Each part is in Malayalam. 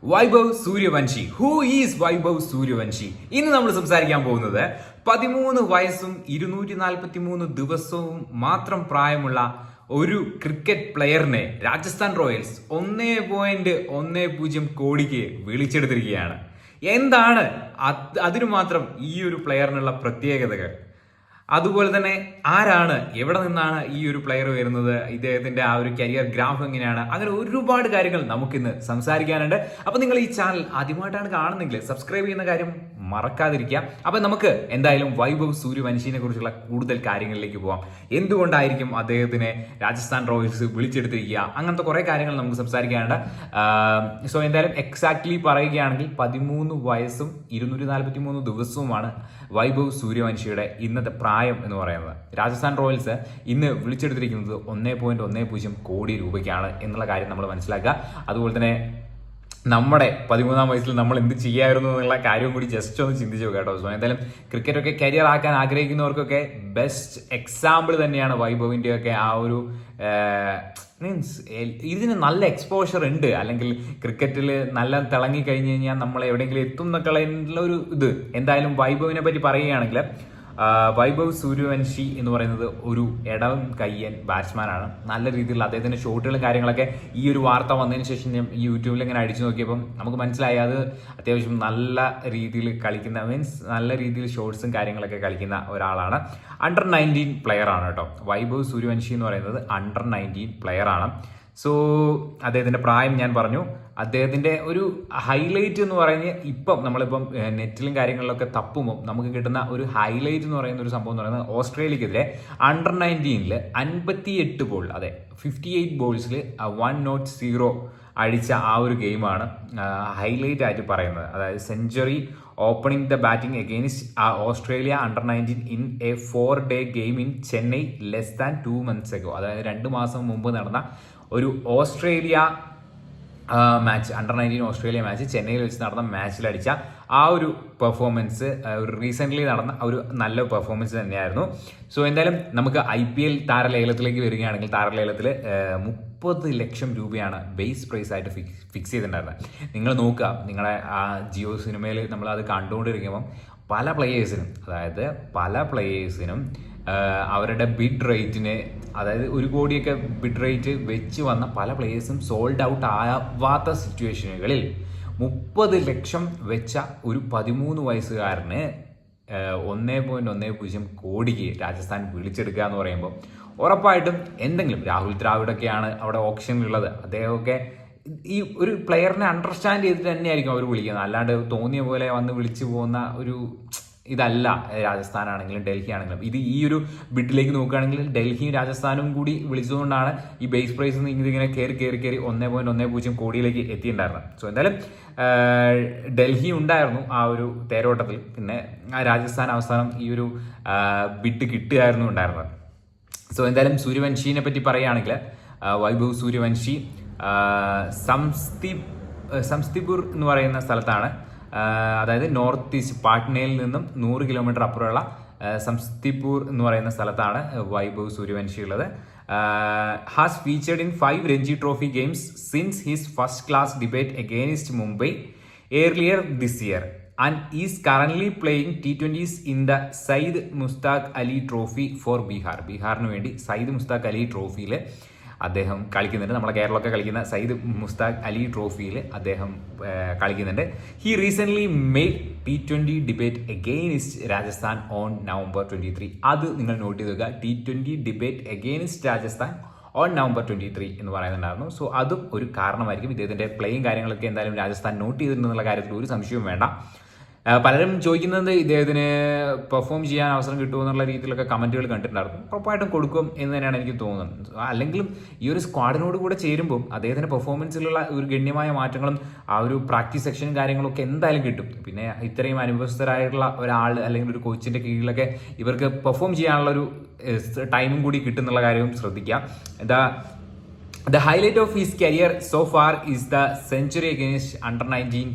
വൈഭവ് സൂര്യവംശി. Who is Vaibhav Suryavanshi? ഇന്ന് നമ്മൾ സംസാരിക്കാൻ പോകുന്നത് 13 വയസ്സും 243 ദിവസവും മാത്രം പ്രായമുള്ള ഒരു ക്രിക്കറ്റ് പ്ലെയറിനെ രാജസ്ഥാൻ റോയൽസ് 1.10 കോടിക്ക് വിളിച്ചെടുത്തിരിക്കുകയാണ്. എന്താണ് അതിനു മാത്രം ഈ ഒരു പ്ലെയറിനുള്ള പ്രത്യേകതകൾ? അതുപോലെ തന്നെ ആരാണ്, എവിടെ നിന്നാണ് ഈ ഒരു പ്ലെയർ വരുന്നത്, ഇദ്ദേഹത്തിന്റെ ആ ഒരു കരിയർ ഗ്രാഫ് എങ്ങനെയാണ്, അങ്ങനെ ഒരുപാട് കാര്യങ്ങൾ നമുക്കിന്ന് സംസാരിക്കാനുണ്ട്. അപ്പൊ നിങ്ങൾ ഈ ചാനൽ ആദ്യമായിട്ടാണ് കാണുന്നെങ്കിൽ സബ്സ്ക്രൈബ് ചെയ്യുന്ന കാര്യം മറക്കാതിരിക്കുക. അപ്പൊ നമുക്ക് എന്തായാലും വൈഭവ് സൂര്യവംശിനെ കുറിച്ചുള്ള കൂടുതൽ കാര്യങ്ങളിലേക്ക് പോവാം. എന്തുകൊണ്ടായിരിക്കും അദ്ദേഹത്തിനെ രാജസ്ഥാൻ റോയൽസ് വിളിച്ചെടുത്തിരിക്കുക, അങ്ങനത്തെ കുറെ കാര്യങ്ങൾ നമുക്ക് സംസാരിക്കാനുണ്ട്. സോ എന്തായാലും എക്സാക്ട്ലി പറയുകയാണെങ്കിൽ 13 വയസ്സും 243 ദിവസവുമാണ് വൈഭവ് സൂര്യവംശിയുടെ ഇന്നത്തെ പ്രായം എന്ന് പറയുന്നത്. രാജസ്ഥാൻ റോയൽസ് ഇന്ന് വിളിച്ചെടുത്തിരിക്കുന്നത് 1.10 കോടി രൂപയ്ക്കാണ് എന്നുള്ള കാര്യം നമ്മൾ മനസ്സിലാക്കുക. അതുപോലെ തന്നെ നമ്മുടെ 13-ാം വയസ്സിൽ നമ്മൾ എന്ത് ചെയ്യായിരുന്നു എന്നുള്ള കാര്യവും കൂടി ജസ്റ്റ് ഒന്ന് ചിന്തിച്ചു കേട്ടോ. സോ എന്തായാലും ക്രിക്കറ്റൊക്കെ കരിയർ ആക്കാൻ ആഗ്രഹിക്കുന്നവർക്കൊക്കെ ബെസ്റ്റ് എക്സാമ്പിൾ തന്നെയാണ് വൈഭവിന്റെ ഒക്കെ ആ ഒരു മീൻസ് ഇതിന് നല്ല എക്സ്പോഷർ ഉണ്ട്, അല്ലെങ്കിൽ ക്രിക്കറ്റിൽ നല്ല തിളങ്ങി കഴിഞ്ഞ് കഴിഞ്ഞാൽ നമ്മൾ എവിടെയെങ്കിലും എത്തും എന്നൊക്കെയുള്ള ഒരു ഇത്. എന്തായാലും വൈഭവിനെ പറ്റി പറയുകയാണെങ്കിൽ വൈഭവ് സൂര്യവംശി എന്ന് പറയുന്നത് ഒരു ഇടം കയ്യൻ ബാറ്റ്സ്മാനാണ്. നല്ല രീതിയിൽ അദ്ദേഹത്തിന്റെ ഷോട്ടുകളും കാര്യങ്ങളൊക്കെ ഈ ഒരു വാർത്ത വന്നതിന് ശേഷം ഞാൻ യൂട്യൂബിൽ ഇങ്ങനെ അടിച്ചു നോക്കിയപ്പം നമുക്ക് മനസ്സിലായി അത് അത്യാവശ്യം നല്ല രീതിയിൽ കളിക്കുന്ന, മീൻസ് നല്ല രീതിയിൽ ഷോട്ട്സും കാര്യങ്ങളൊക്കെ കളിക്കുന്ന ഒരാളാണ്. അണ്ടർ 19 പ്ലെയർ ആണ് കേട്ടോ. വൈഭവ് സൂര്യവംശി എന്ന് പറയുന്നത് അണ്ടർ 19 പ്ലെയർ ആണ്. സോ അദ്ദേഹത്തിന്റെ പ്രായം ഞാൻ പറഞ്ഞു. അദ്ദേഹത്തിന്റെ ഒരു ഹൈലൈറ്റ് എന്ന് പറഞ്ഞ് ഇപ്പം നമ്മളിപ്പം നെറ്റിലും കാര്യങ്ങളിലൊക്കെ തപ്പുമ്പോൾ നമുക്ക് കിട്ടുന്ന ഒരു ഹൈലൈറ്റ് എന്ന് പറയുന്ന ഒരു സംഭവം എന്ന് പറയുന്നത് ഓസ്ട്രേലിയക്കെതിരെ അണ്ടർ 19 58 ബോൾ, അതെ 58 ബോൾസിൽ 1-0 അടിച്ച ആ ഒരു ഗെയിമാണ് ഹൈലൈറ്റ് ആയിട്ട് പറയുന്നത്. അതായത് century opening the batting against Australia under 19 in A 4-day game in Chennai less than 2 months ago. അതായത് 2 മാസം മുമ്പ് നടന്ന ഒരു Australia match, under 19 Australia match ചെന്നൈയിൽ വെച്ച് നടന്ന മാച്ചിൽ അടിച്ച ആ ഒരു പെർഫോമൻസ് ഒരു റീസെന്റ് നടന്ന ഒരു നല്ല പെർഫോമൻസ് തന്നെയായിരുന്നു. സോ എന്തായാലും നമുക്ക് IPL താരലേലത്തിലേക്ക് വരികയാണെങ്കിൽ താരലേലത്തിൽ 30 ലക്ഷം രൂപയാണ് ബേസ് പ്രൈസ് ആയിട്ട് ഫിക്സ് ചെയ്തിട്ടുണ്ടായിരുന്നത്. നിങ്ങൾ നോക്കുക, നിങ്ങളുടെ ആ ജിയോ സിനിമയിൽ നമ്മൾ അത് കണ്ടുകൊണ്ടിരിക്കുമ്പം പല പ്ലെയേഴ്സിനും അവരുടെ ബിഡ് റേറ്റിന്, അതായത് 1 കോടിയൊക്കെ ബിഡ് റേറ്റ് വെച്ച് വന്ന പല പ്ലേയേഴ്സും സോൾഡ് ഔട്ട് ആവാത്ത സിറ്റുവേഷനുകളിൽ 30 ലക്ഷം വെച്ച ഒരു 13 വയസ്സുകാരന് 1.10 കോടിക്ക് രാജസ്ഥാൻ വിളിച്ചെടുക്കുക എന്ന് പറയുമ്പോൾ ഉറപ്പായിട്ടും എന്തെങ്കിലും, രാഹുൽ ദ്രാവിഡൊക്കെയാണ് അവിടെ ഓപ്ഷനിലുള്ളത്, അദ്ദേഹമൊക്കെ ഈ ഒരു പ്ലെയറിനെ അണ്ടർസ്റ്റാൻഡ് ചെയ്തിട്ട് തന്നെയായിരിക്കും അവർ വിളിക്കുന്നത്. അല്ലാണ്ട് തോന്നിയ പോലെ വന്ന് വിളിച്ചു പോകുന്ന ഒരു ഇതല്ല രാജസ്ഥാനാണെങ്കിലും ഡൽഹി ആണെങ്കിലും. ഇത് ഈ ഒരു ബിഡിലേക്ക് നോക്കുകയാണെങ്കിൽ ഡൽഹിയും രാജസ്ഥാനും കൂടി വിളിച്ചതുകൊണ്ടാണ് ഈ ബേസ് പ്രൈസ് ഇതിങ്ങനെ കയറി 1.10 കോടിയിലേക്ക് എത്തിയിട്ടുണ്ടായിരുന്നത്. സോ എന്തായാലും ഡൽഹി ഉണ്ടായിരുന്നു ആ ഒരു തേരോട്ടത്തിൽ. പിന്നെ രാജസ്ഥാൻ അവസാനം ഈ ഒരു ബിഡ് കിട്ടുകയായിരുന്നു ഉണ്ടായിരുന്നത്. സോ എന്തായാലും സൂര്യവംശിനെ പറ്റി പറയുകയാണെങ്കിൽ വൈഭവ് സൂര്യവംശി സംസ്തിപൂർ എന്ന് പറയുന്ന സ്ഥലത്താണ്, അതായത് നോർത്ത് ഈസ്റ്റ് പാട്നയിൽ നിന്നും 100 കിലോമീറ്റർ അപ്പുറമുള്ള സംസ്തിപൂർ എന്ന് പറയുന്ന സ്ഥലത്താണ് വൈഭവ് സൂര്യവംശി ഉള്ളത്. Has featured in 5 Ranji trophy games since his first class debate against Mumbai earlier this year and is currently playing T20s in the Syed Mushtaq Ali trophy for ബീഹാറിന് വേണ്ടി സയ്യിദ് മുസ്താഖ് അലി ട്രോഫിയിൽ അദ്ദേഹം കളിക്കുന്നുണ്ട്. നമ്മളെ കേരളമൊക്കെ കളിക്കുന്ന സയ്യിദ് മുസ്താഖ് അലി ട്രോഫിയിൽ അദ്ദേഹം കളിക്കുന്നുണ്ട്. He recently made T20 debate against Rajasthan on November 23. അത് നിങ്ങൾ നോട്ട് ചെയ്ത് വെക്കുക. T20 debate against Rajasthan on November 23 എന്ന് പറയുന്നുണ്ടായിരുന്നു. സോ അതും ഒരു കാരണമായിരിക്കും. ഇദ്ദേഹത്തിന്റെ പ്ലേയും കാര്യങ്ങളൊക്കെ എന്തായാലും രാജസ്ഥാൻ നോട്ട് ചെയ്തിട്ടുണ്ടെന്നുള്ള കാര്യത്തിൽ ഒരു സംശയവും വേണ്ട. പലരും ചോദിക്കുന്നത് ഇദ്ദേഹത്തിന് പെർഫോം ചെയ്യാൻ അവസരം കിട്ടുമെന്നുള്ള രീതിയിലൊക്കെ കമന്റുകൾ കണ്ടിട്ടുണ്ടായിരുന്നു. ഉറപ്പായിട്ടും കൊടുക്കും എന്ന് തന്നെയാണ് എനിക്ക് തോന്നുന്നത്. അല്ലെങ്കിലും ഈ ഒരു സ്ക്വാഡിനോട് കൂടെ ചേരുമ്പോൾ അദ്ദേഹത്തിന്റെ പെർഫോമൻസിലുള്ള ഒരു ഗണ്യമായ മാറ്റങ്ങളും ആ ഒരു പ്രാക്ടീസ് സെക്ഷനും കാര്യങ്ങളൊക്കെ എന്തായാലും കിട്ടും. പിന്നെ ഇത്രയും അനുഭവസ്ഥരായിട്ടുള്ള ഒരാൾ അല്ലെങ്കിൽ ഒരു കോച്ചിന്റെ കീഴിലൊക്കെ ഇവർക്ക് പെർഫോം ചെയ്യാനുള്ള ഒരു ടൈമും കൂടി കിട്ടുന്നുള്ള കാര്യവും ശ്രദ്ധിക്കുക. The highlight of his career so far is the century against under 19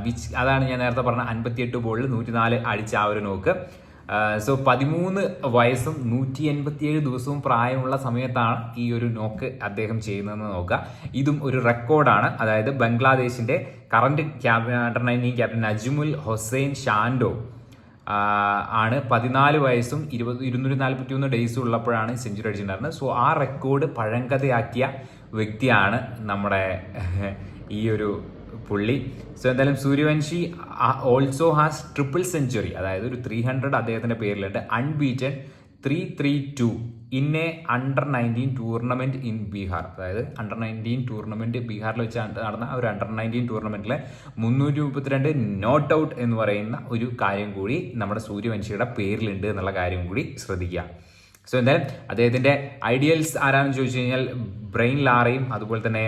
which, അതാണ് ഞാൻ നേരത്തെ പറഞ്ഞ 58 ബോളിൽ 104 അടിച്ച ആ ഒരു നോക്ക്. സോ 13 വയസ്സും 187 ദിവസവും പ്രായമുള്ള സമയത്താണ് ഈ ഒരു നോക്ക് അദ്ദേഹം ചെയ്യുന്നതെന്ന് നോക്കുക. ഇതും ഒരു റെക്കോർഡാണ്. അതായത് ബംഗ്ലാദേശിന്റെ current under 19 captain Najmul Hossain Shanto ആണ് 14 വയസ്സും 241 ഡേയ്സും ഉള്ളപ്പോഴാണ് സെഞ്ചുറി അടിച്ചിട്ടുണ്ടായിരുന്നത്. സോ ആ റെക്കോർഡ് പഴങ്കഥയാക്കിയ വ്യക്തിയാണ് നമ്മുടെ ഈ ഒരു പുള്ളി. സോ എന്തായാലും Suryavanshi also has triple century, അതായത് ഒരു 300 അദ്ദേഹത്തിന്റെ പേരിലുണ്ട്. Unbeaten 332 in a under 19 tournament in Bihar. അതായത് അണ്ടർ 19 ടൂർണമെന്റ് ബീഹാറിൽ വെച്ച് നടന്ന ഒരു അണ്ടർ 19 ടൂർണമെന്റിലെ 332 നോട്ട് ഔട്ട് എന്ന് പറയുന്ന ഒരു കാര്യം കൂടി നമ്മുടെ സൂര്യവംശിയുടെ പേരിലുണ്ട് എന്നുള്ള കാര്യം കൂടി ശ്രദ്ധിക്കുക. സോ എന്തായാലും അദ്ദേഹത്തിന്റെ ഐഡിയൽസ് ആരാണെന്ന് ചോദിച്ചു കഴിഞ്ഞാൽ ബ്രെയിൻ ലാറയും അതുപോലെ തന്നെ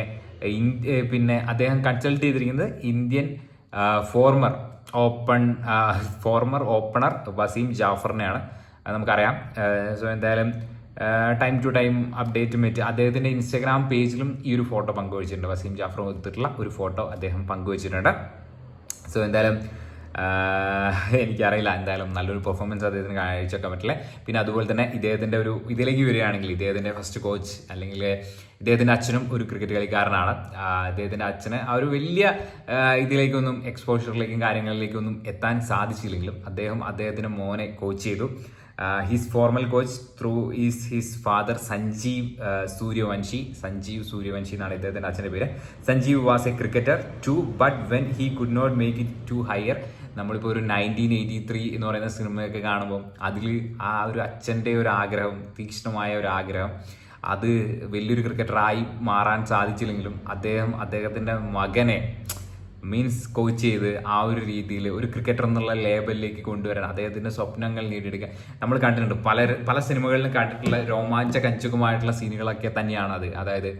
പിന്നെ അദ്ദേഹം കൺസൾട്ട് ചെയ്തിരിക്കുന്നത് ഇന്ത്യൻ ഫോർമർ ഓപ്പണർ വസീം ജാഫറിനെയാണ്. നമുക്കറിയാം. സോ എന്തായാലും ടൈം ടു ടൈം അപ്ഡേറ്റും പറ്റും. അദ്ദേഹത്തിന്റെ ഇൻസ്റ്റാഗ്രാം പേജിലും ഈ ഒരു ഫോട്ടോ പങ്കുവച്ചിട്ടുണ്ട്. വസീം ജാഫർ എടുത്തിട്ടുള്ള ഒരു ഫോട്ടോ അദ്ദേഹം പങ്കുവച്ചിട്ടുണ്ട്. സോ എന്തായാലും എനിക്കറിയില്ല, എന്തായാലും നല്ലൊരു പെർഫോമൻസ് അദ്ദേഹത്തിന് കാഴ്ചവെക്കാൻ പറ്റില്ല. പിന്നെ അതുപോലെ തന്നെ ഇദ്ദേഹത്തിന്റെ ഒരു ഇതിലേക്ക് വരികയാണെങ്കിൽ ഇദ്ദേഹത്തിന്റെ ഫസ്റ്റ് കോച്ച് അല്ലെങ്കിൽ ഇദ്ദേഹത്തിന്റെ അച്ഛനും ഒരു ക്രിക്കറ്റ് കളിക്കാരനാണ്. ഇദ്ദേഹത്തിന്റെ അച്ഛന് ആ ഒരു വലിയ ഇതിലേക്കൊന്നും എക്സ്പോഷറിലേക്കും കാര്യങ്ങളിലേക്കൊന്നും എത്താൻ സാധിച്ചില്ലെങ്കിലും അദ്ദേഹത്തിന്റെ മോനെ കോച്ച് ചെയ്തു. His formal coach through is his father Sanjeev Suryavanshi എന്നാണ് ഇദ്ദേഹത്തിന്റെ അച്ഛന്റെ പേര്. Sanjeev was a cricketer too, but when he could not make it to higher. നമ്മളിപ്പോൾ ഒരു 1983 എന്ന് പറയുന്ന സിനിമയൊക്കെ കാണുമ്പോൾ അതിൽ ആ ഒരു അച്ഛൻ്റെ ഒരു ആഗ്രഹം, തീക്ഷ്ണമായ ഒരു ആഗ്രഹം, അത് വലിയൊരു ക്രിക്കറ്ററായി മാറാൻ സാധിച്ചില്ലെങ്കിലും അദ്ദേഹത്തിൻ്റെ മകനെ കോച്ച് ചെയ്ത് ആ ഒരു രീതിയിൽ ഒരു ക്രിക്കറ്റർ എന്നുള്ള ലേബലിലേക്ക് കൊണ്ടുവരാൻ അദ്ദേഹത്തിന്റെ സ്വപ്നങ്ങൾ നേടിയെടുക്കാൻ നമ്മൾ കണ്ടിട്ടുണ്ട്. പല സിനിമകളിലും കണ്ടിട്ടുള്ള രോമാഞ്ചകഞ്ചുകമായിട്ടുള്ള സീനുകളൊക്കെ തന്നെയാണ് അത്. അതായത്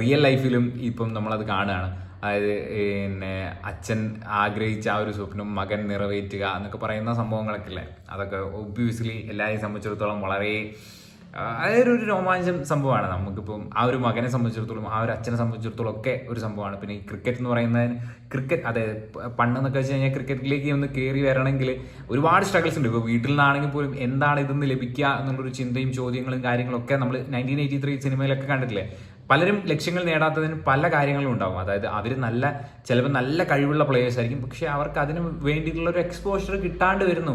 റിയൽ ലൈഫിലും ഇപ്പം നമ്മളത് കാണുകയാണ്. അതായത് പിന്നെ അച്ഛൻ ആഗ്രഹിച്ച ആ ഒരു സ്വപ്നം മകൻ നിറവേറ്റുക എന്നൊക്കെ പറയുന്ന സംഭവങ്ങളൊക്കെ ഇല്ലേ, അതൊക്കെ ഒബ്വിയസ്ലി എല്ലാവരെയും സംബന്ധിച്ചിടത്തോളം വളരെ അതൊരു രോമാഞ്ചം സംഭവമാണ്. നമുക്കിപ്പം ആ ഒരു മകനെ സംബന്ധിച്ചിടത്തോളം ആ ഒരു അച്ഛനെ സംബന്ധിച്ചിടത്തോളം ഒക്കെ ഒരു സംഭവമാണ്. പിന്നെ ഈ ക്രിക്കറ്റ് എന്ന് പറയുന്നത് അതായത് പണ്ടെന്നൊക്കെ വെച്ച് കഴിഞ്ഞാൽ ക്രിക്കറ്റിലേക്ക് ഒന്ന് കയറി വരണമെങ്കിൽ ഒരുപാട് സ്ട്രഗിൾസ് ഉണ്ട്. ഇപ്പോൾ വീട്ടിൽ നിന്നാണെങ്കിൽ പോലും എന്താണ് ഇതൊന്ന് ലഭിക്കുക എന്നുള്ളൊരു ചിന്തയും ചോദ്യങ്ങളും കാര്യങ്ങളൊക്കെ നമ്മൾ 1983 സിനിമയിലൊക്കെ കണ്ടിട്ടില്ലേ. പലരും ലക്ഷ്യങ്ങൾ നേടാത്തതിന് പല കാര്യങ്ങളും ഉണ്ടാവും. അതായത് അവർ ചിലപ്പോൾ നല്ല കഴിവുള്ള പ്ലേയേഴ്സ് ആയിരിക്കും, പക്ഷെ അവർക്ക് അതിന് വേണ്ടിയിട്ടുള്ള ഒരു എക്സ്പോഷർ കിട്ടാണ്ട് വരുന്നു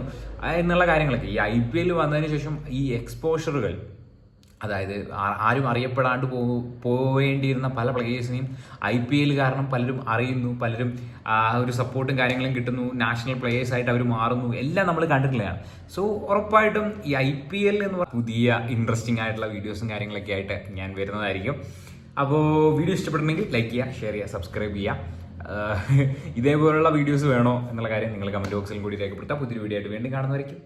എന്നുള്ള കാര്യങ്ങളൊക്കെ. ഈ IPL വന്നതിന് ശേഷം ഈ എക്സ്പോഷറുകൾ, അതായത് ആരും അറിയപ്പെടാണ്ട് പോവേണ്ടിയിരുന്ന പല പ്ലേയേഴ്സിനെയും IPL കാരണം പലരും അറിയുന്നു, പലരും ഒരു സപ്പോർട്ടും കാര്യങ്ങളും കിട്ടുന്നു, നാഷണൽ പ്ലേയേഴ്സ് ആയിട്ട് അവർ മാറുന്നു, എല്ലാം നമ്മൾ കണ്ടിട്ടുള്ളതാണ്. സോ ഉറപ്പായിട്ടും ഈ IPL എന്ന് പറഞ്ഞ പുതിയ ഇൻട്രസ്റ്റിംഗ് ആയിട്ടുള്ള വീഡിയോസും കാര്യങ്ങളൊക്കെ ആയിട്ട് ഞാൻ വരുന്നതായിരിക്കും. അപ്പോൾ വീഡിയോ ഇഷ്ടപ്പെട്ടിട്ടുണ്ടെങ്കിൽ ലൈക്ക് ചെയ്യുക, ഷെയർ ചെയ്യുക, സബ്സ്ക്രൈബ് ചെയ്യുക. ഇതേപോലുള്ള വീഡിയോസ് വേണോ എന്നുള്ള കാര്യം നിങ്ങൾ കമന്റ് ബോക്സിലും കൂടി രേഖപ്പെടുത്താം. പുതിയൊരു വീഡിയോ ആയിട്ട് വീണ്ടും കാണുന്നതായിരിക്കും.